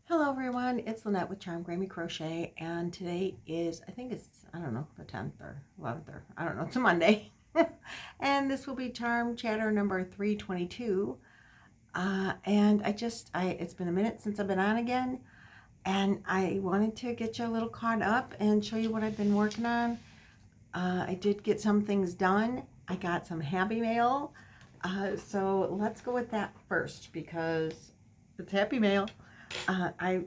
Hello everyone, it's Lynette with Charmed Grammy Crochet, and today is, I think it's, I don't know, the 10th or 11th or, I don't know, it's a Monday. And this will be Charm Chatter number 322. And it's been a minute since I've been on again, and I wanted to get you a little caught up and show you what I've been working on. I did get some things done. I got some Happy Mail. So let's go with that first because it's Happy Mail. I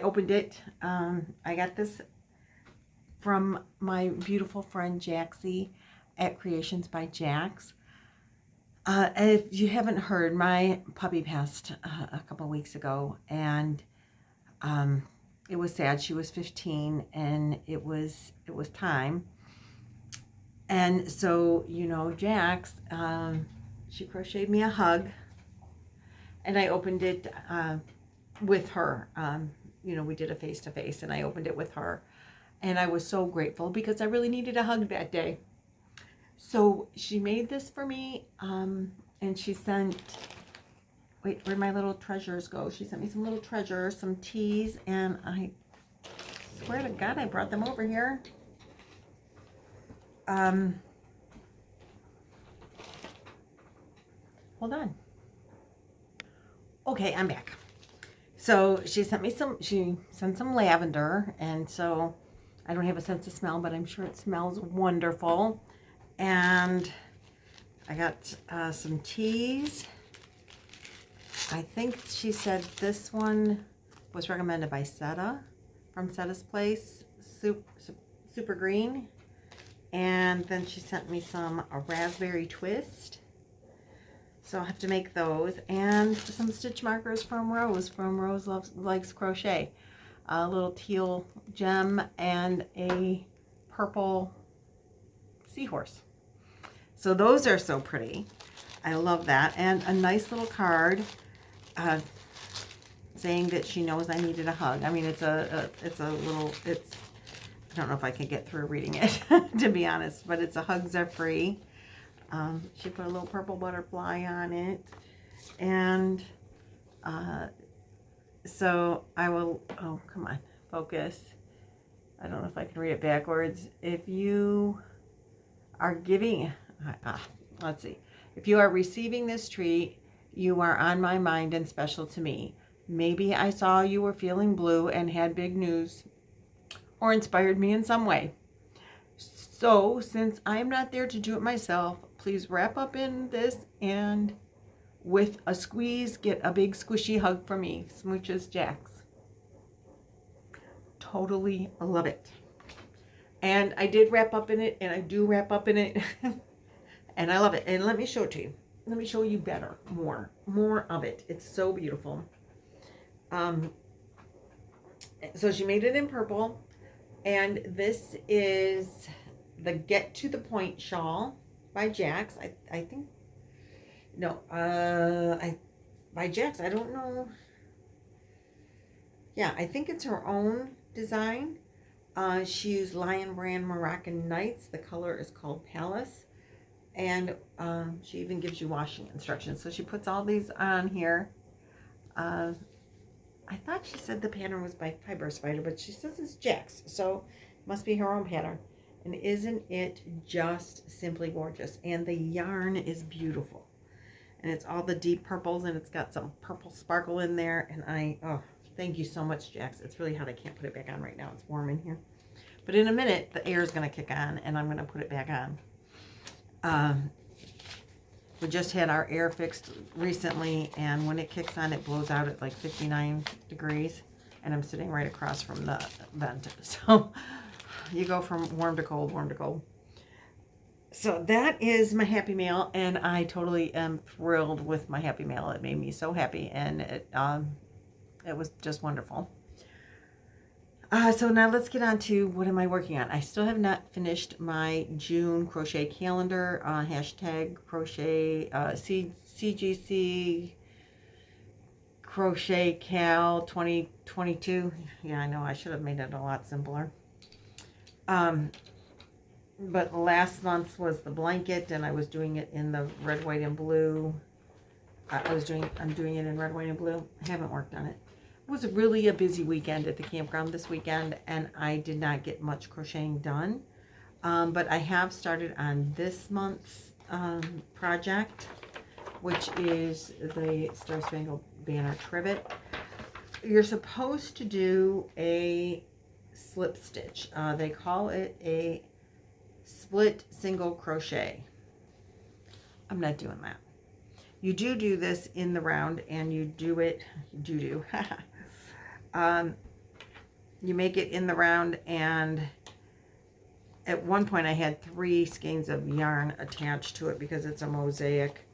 opened it. I got this from my beautiful friend Jaxie at Creations by Jax. If you haven't heard, my puppy passed a couple weeks ago, and it was sad. She was 15, and it was time. And so, Jax, she crocheted me a hug, and I opened it with her. We did a face-to-face, and I opened it with her, and I was so grateful because I really needed a hug that day. So she made this for me, and she sent, wait, where'd my little treasures go? She sent me some little treasures, some teas, and I swear to God I brought them over here. Hold on. Okay, I'm back. So she sent some lavender, and so I don't have a sense of smell, but I'm sure it smells wonderful. And I got some teas. I think she said this one was recommended by Seta from Seta's Place, super green. And then she sent me a raspberry twist. So I'll have to make those, and some stitch markers from Rose Likes Crochet. A little teal gem and a purple seahorse. So those are so pretty. I love that. And a nice little card saying that she knows I needed a hug. I mean, I don't know if I can get through reading it, to be honest, but it's a Hugs Are Free. She put a little purple butterfly on it, and so I will, oh, come on, focus. I don't know if I can read it backwards. If you are giving, let's see, if you are receiving this treat, you are on my mind and special to me. Maybe I saw you were feeling blue and had big news, or inspired me in some way. So, since I'm not there to do it myself, please wrap up in this, and with a squeeze, get a big squishy hug from me. Smooches, Jax. Totally love it. And I did wrap up in it, and I do wrap up in it. And I love it. And let me show it to you. Let me show you better, more of it. It's so beautiful. So she made it in purple, and this is the Get to the Point shawl by Jax. I think, no, by Jax. I don't know. Yeah, I think it's her own design. She used Lion Brand Moroccan Nights. The color is called Palace, and she even gives you washing instructions. So she puts all these on here. I thought she said the pattern was by Fiber Spider, but she says it's Jax, so it must be her own pattern. And isn't it just simply gorgeous? And the yarn is beautiful. And it's all the deep purples, and it's got some purple sparkle in there. And oh, thank you so much, Jax. It's really hot. I can't put it back on right now. It's warm in here. But in a minute, the air is going to kick on, and I'm going to put it back on. We just had our air fixed recently, and when it kicks on, it blows out at like 59 degrees. And I'm sitting right across from the vent. So you go from warm to cold, warm to cold. So that is my Happy Mail, and I totally am thrilled with my Happy Mail. It made me so happy, and it was just wonderful. So now let's get on to what am I working on. I still have not finished my June crochet calendar, hashtag crochet, CGC crochet cal 2022. Yeah, I know I should have made it a lot simpler. But last month's was the blanket, and I was doing it in the red, white, and blue. I'm doing it in red, white, and blue. I haven't worked on it. was really a busy weekend at the campground this weekend, and I did not get much crocheting done. But I have started on this month's project, which is the Star Spangled Banner Trivet. You're supposed to do a slip stitch. They call it a split single crochet. I'm not doing that. You do this in the round, and you do it, you make it in the round, and at one point I had 3 skeins of yarn attached to it because it's a mosaic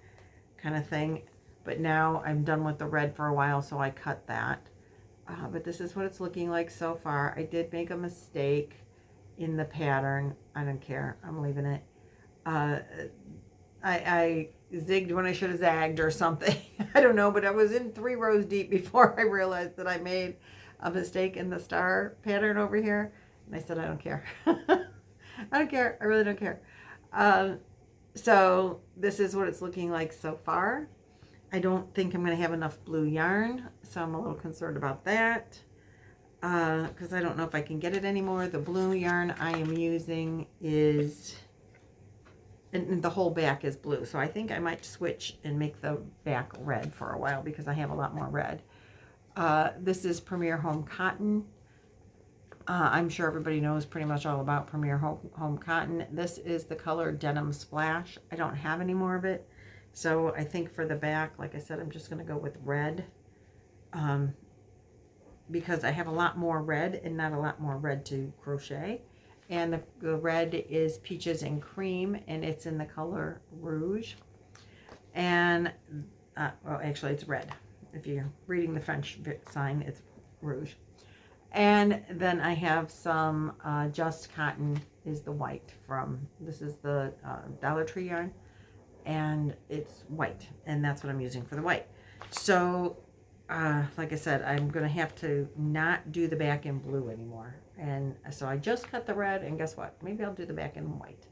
kind of thing. But now I'm done with the red for a while, so I cut that. But this is what it's looking like so far. I did make a mistake in the pattern. I don't care. I'm leaving it. I zigged when I should have zagged or something. I don't know, but I was in 3 rows deep before I realized that I made a mistake in the star pattern over here. And I said, I don't care. I don't care. I really don't care. So this is what it's looking like so far. I don't think I'm going to have enough blue yarn, so I'm a little concerned about that. Because I don't know if I can get it anymore. The blue yarn I am using is, and the whole back is blue, so I think I might switch and make the back red for a while because I have a lot more red. This is Premier Home Cotton. I'm sure everybody knows pretty much all about Premier Home Cotton. This is the color Denim Splash. I don't have any more of it, so I think for the back, like I said, I'm just going to go with red. Because I have a lot more red and not a lot more red to crochet. And the red is Peaches and Cream, and it's in the color Rouge. And, well, actually it's red. If you're reading the French sign, it's Rouge. And then I have some Just Cotton is the white from, this is the Dollar Tree yarn. And it's white, and that's what I'm using for the white. So, like I said, I'm going to have to not do the back in blue anymore. And so I just cut the red, and guess what? Maybe I'll do the back in white.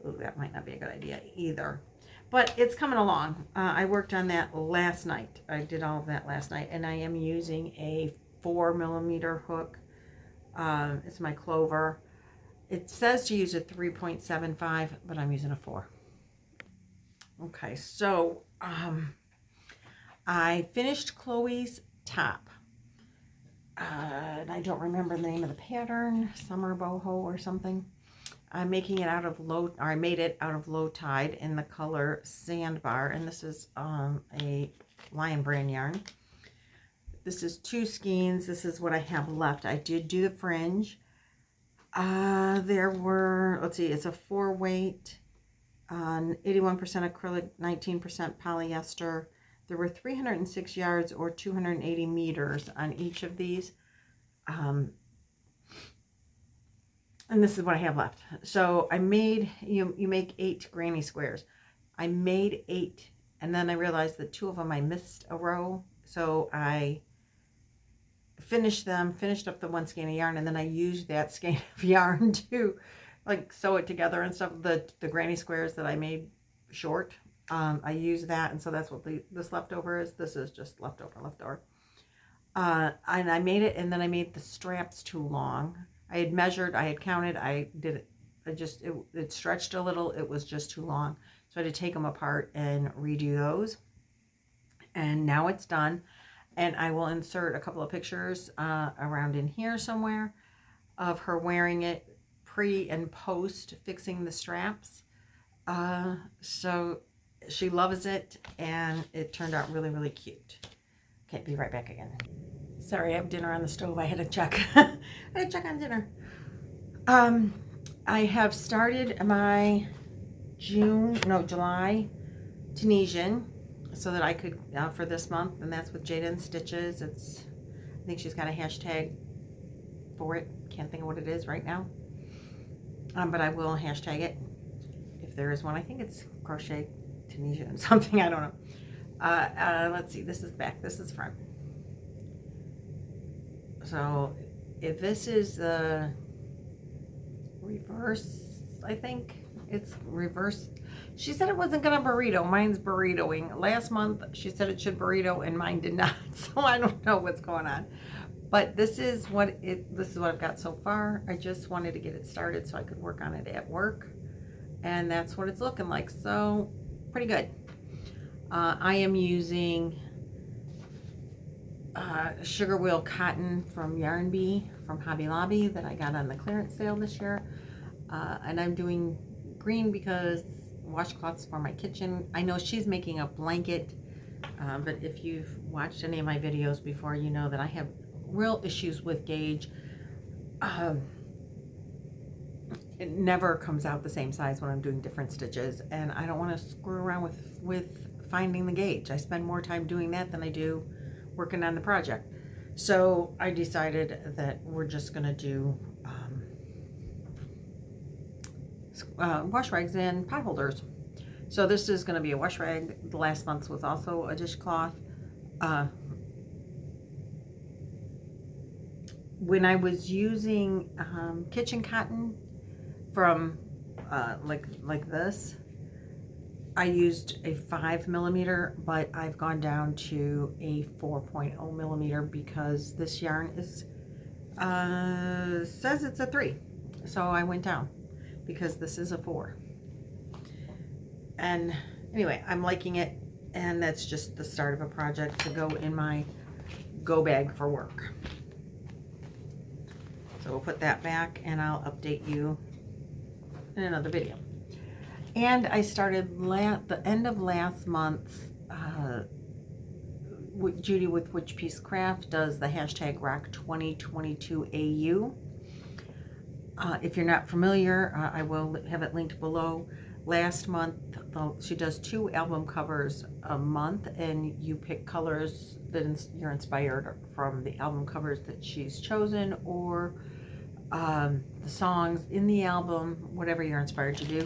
Ooh, that might not be a good idea either. But it's coming along. I worked on that last night. I did all of that last night, and I am using a 4mm hook. It's my Clover. It says to use a 3.75, but I'm using a 4. Okay, so I finished Chloe's top. And I don't remember the name of the pattern, Summer Boho or something. I'm making it out of I made it out of Low Tide in the color Sandbar, and this is a Lion Brand yarn. This is 2 skeins. This is what I have left. I did do the fringe. There were, let's see, it's a 4-weight, 81% acrylic, 19% polyester. There were 306 yards or 280 meters on each of these. And this is what I have left. So I made, you make 8 granny squares. I made 8, and then I realized that 2 of them I missed a row. So I finished up the 1 skein of yarn, and then I used that skein of yarn to like sew it together and stuff. The granny squares that I made short. I use that, and so that's what this leftover is. This is just leftover. And I made it, and then I made the straps too long. I had measured, I had counted, I did it. It stretched a little. It was just too long. So I had to take them apart and redo those. And now it's done. And I will insert a couple of pictures around in here somewhere of her wearing it pre and post fixing the straps. So she loves it, and it turned out really, really cute. Okay, be right back again. Sorry, I have dinner on the stove. I had to check. I had to check on dinner. I have started my July Tunisian so that I could, for this month, and that's with Jada Stitches. I think she's got a hashtag for it. Can't think of what it is right now. But I will hashtag it if there is one. I think it's Crochet Tunisian something. I don't know. Let's see. This is back. This is front. So if this is the reverse, I think it's reverse. She said it wasn't gonna burrito. Mine's burritoing. Last month she said it should burrito and mine did not. So I don't know what's going on. But this is what I've got so far. I just wanted to get it started so I could work on it at work. And that's what it's looking like. So pretty good. I am using sugar wheel cotton from Yarn Bee from Hobby Lobby that I got on the clearance sale this year. And I'm doing green because washcloths for my kitchen. I know she's making a blanket, but if you've watched any of my videos before, you know that I have real issues with gauge. It never comes out the same size when I'm doing different stitches, and I don't want to screw around with finding the gauge. I spend more time doing that than I do working on the project. So I decided that we're just gonna do wash rags and pot holders. So this is going to be a wash rag. The last month's was also a dishcloth. When I was using kitchen cotton from like this, I used a 5mm, but I've gone down to a 4.0mm because this yarn is says it's a 3, so I went down because this is a 4. And anyway, I'm liking it, and that's just the start of a project to go in my go bag for work. So we'll put that back and I'll update you in another video. And I started the end of last month with Judy with Which Piece Craft does the hashtag Rock2022AU. If you're not familiar, I will have it linked below. Last month, she does 2 album covers a month, and you pick colors that you're inspired from the album covers that she's chosen, or the songs in the album, whatever you're inspired to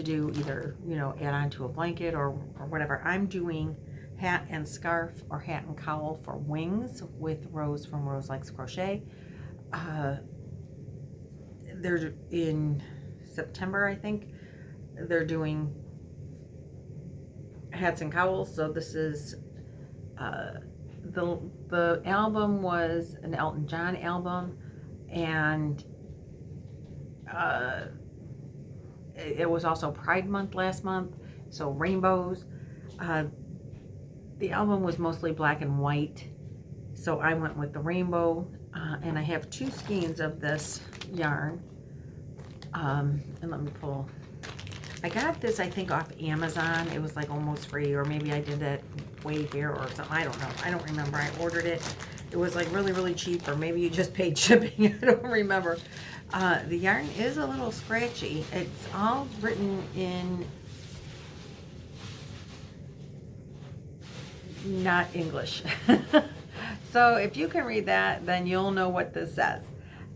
do either, you know, add on to a blanket or whatever. I'm doing hat and scarf or hat and cowl for wings with Rose from Rose Likes Crochet. They're in September, I think. They're doing hats and cowls. So this is the album was an Elton John album, and it was also Pride Month last month, so rainbows. The album was mostly black and white, so I went with the rainbow. And I have 2 skeins of this yarn. And let me pull. I got this, I think, off Amazon. It was like almost free, or maybe I did it Wayfair or something. I don't know. I don't remember. I ordered it. It was like really, really cheap, or maybe you just paid shipping. I don't remember. The yarn is a little scratchy. It's all written in not English. So if you can read that, then you'll know what this says.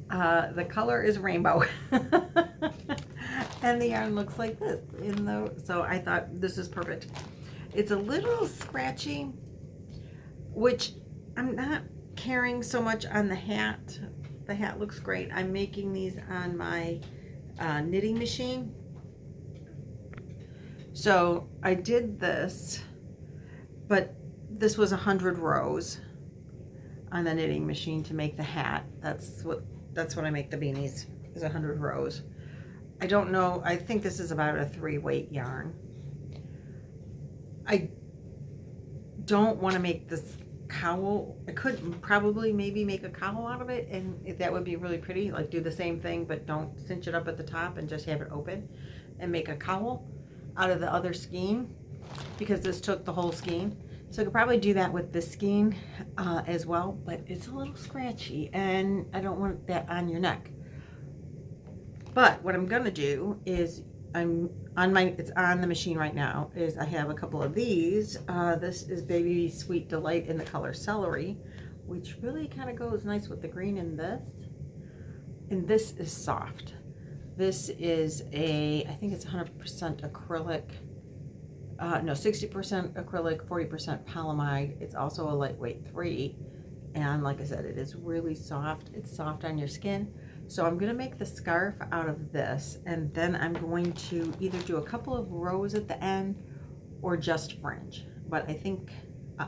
The color is rainbow. And the yarn looks like this. So I thought this is perfect. It's a little scratchy, which I'm not caring so much on the hat. The hat looks great. I'm making these on my knitting machine. So I did this, but this was 100 rows on the knitting machine to make the hat. That's what I make the beanies, is 100 rows. I don't know, I think this is about a 3-weight yarn. I don't want to make this cowl. I could probably maybe make a cowl out of it, and that would be really pretty. Like do the same thing, but don't cinch it up at the top and just have it open, and make a cowl out of the other skein, because this took the whole skein. So I could probably do that with this skein as well, but it's a little scratchy and I don't want that on your neck. But what I'm gonna do is it's on the machine right now, is I have a couple of these. This is Baby Sweet Delight in the color Celery, which really kind of goes nice with the green in this. And this is soft. This is I think it's 100% acrylic. No, 60% acrylic, 40% polyamide. It's also a lightweight 3. And like I said, it is really soft. It's soft on your skin. So I'm going to make the scarf out of this, and then I'm going to either do a couple of rows at the end or just fringe. But I think,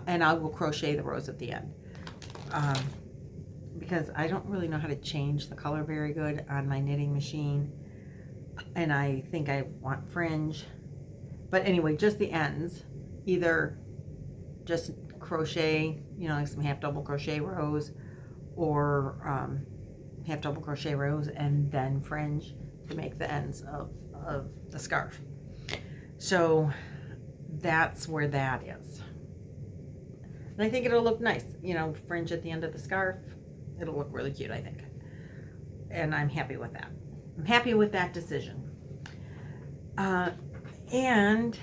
and I will crochet the rows at the end. Because I don't really know how to change the color very good on my knitting machine. And I think I want fringe. But anyway, just the ends. Either just crochet, you know, like some half double crochet rows, or half double crochet rows and then fringe to make the ends of the scarf. So that's where that is. And I think it'll look nice, you know, fringe at the end of the scarf. It'll look really cute, I think. And I'm happy with that. I'm happy with that decision. And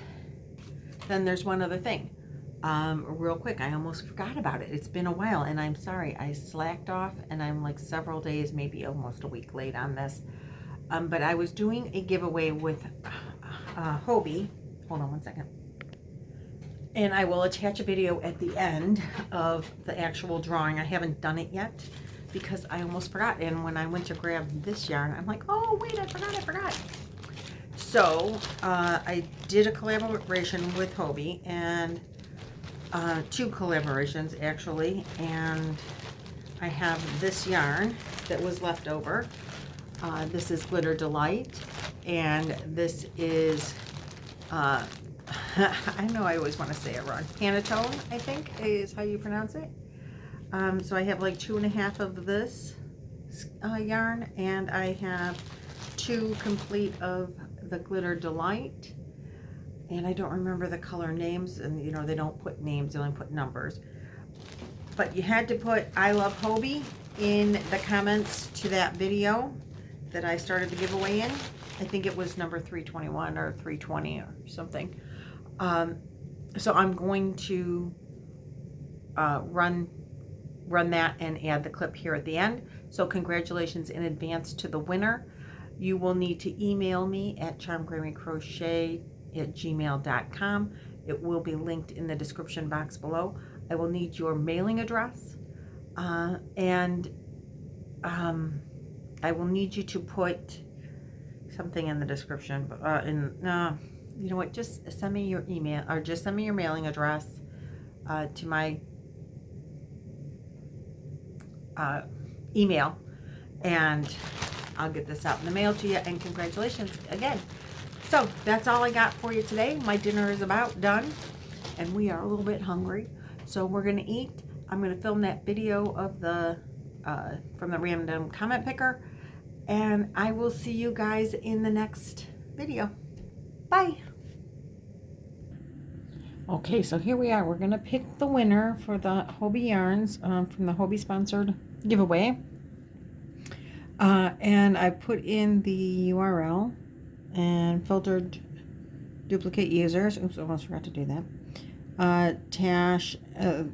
then there's one other thing. Real quick, I almost forgot about it. It's been a while, and I'm sorry. I slacked off, and I'm like several days, maybe almost a week late on this. But I was doing a giveaway with Hobbii. Hold on one second. And I will attach a video at the end of the actual drawing. I haven't done it yet because I almost forgot. And when I went to grab this yarn, I'm like, oh, wait, I forgot. So I did a collaboration with Hobbii, and 2 collaborations actually. And I have this yarn that was left over. This is Glitter Delight, and this is I know I always want to say it wrong. Panatone, I think, is how you pronounce it. So I have like 2.5 of this yarn, and I have 2 complete of the Glitter Delight. And I don't remember the color names, and you know, they don't put names, they only put numbers. But you had to put I love Hobbii in the comments to that video that I started the giveaway in. I think it was number 321 or 320 or something. So I'm going to run that and add the clip here at the end. So congratulations in advance to the winner. You will need to email me at charmedgrammycrochet@gmail.com. It will be linked in the description box below. I will need your mailing address, and I will need you to put something in the description, you know what, just send me your email, or just send me your mailing address to my email, and I'll get this out in the mail to you. And congratulations again. So that's all I got for you today. My dinner is about done, and we are a little bit hungry, so we're gonna eat. I'm gonna film that video of the from the random comment picker, and I will see you guys in the next video. Bye. Okay, so here we are. We're gonna pick the winner for the Hobbii yarns from the Hobbii sponsored giveaway. And I put in the URL and filtered duplicate users. Oops, almost forgot to do that.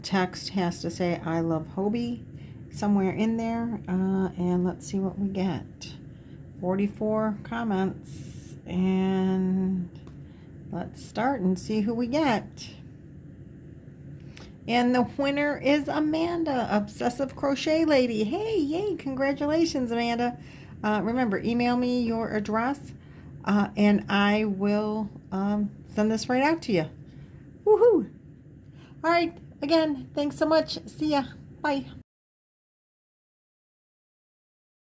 Text has to say I love Hobbii somewhere in there. And let's see what we get. 44 comments, and let's start and see who we get. And the winner is Amanda, Obsessive Crochet Lady. Hey, yay, congratulations, Amanda. Remember, email me your address, and I will send this right out to you. Woohoo! All right, again, thanks so much. See ya. Bye.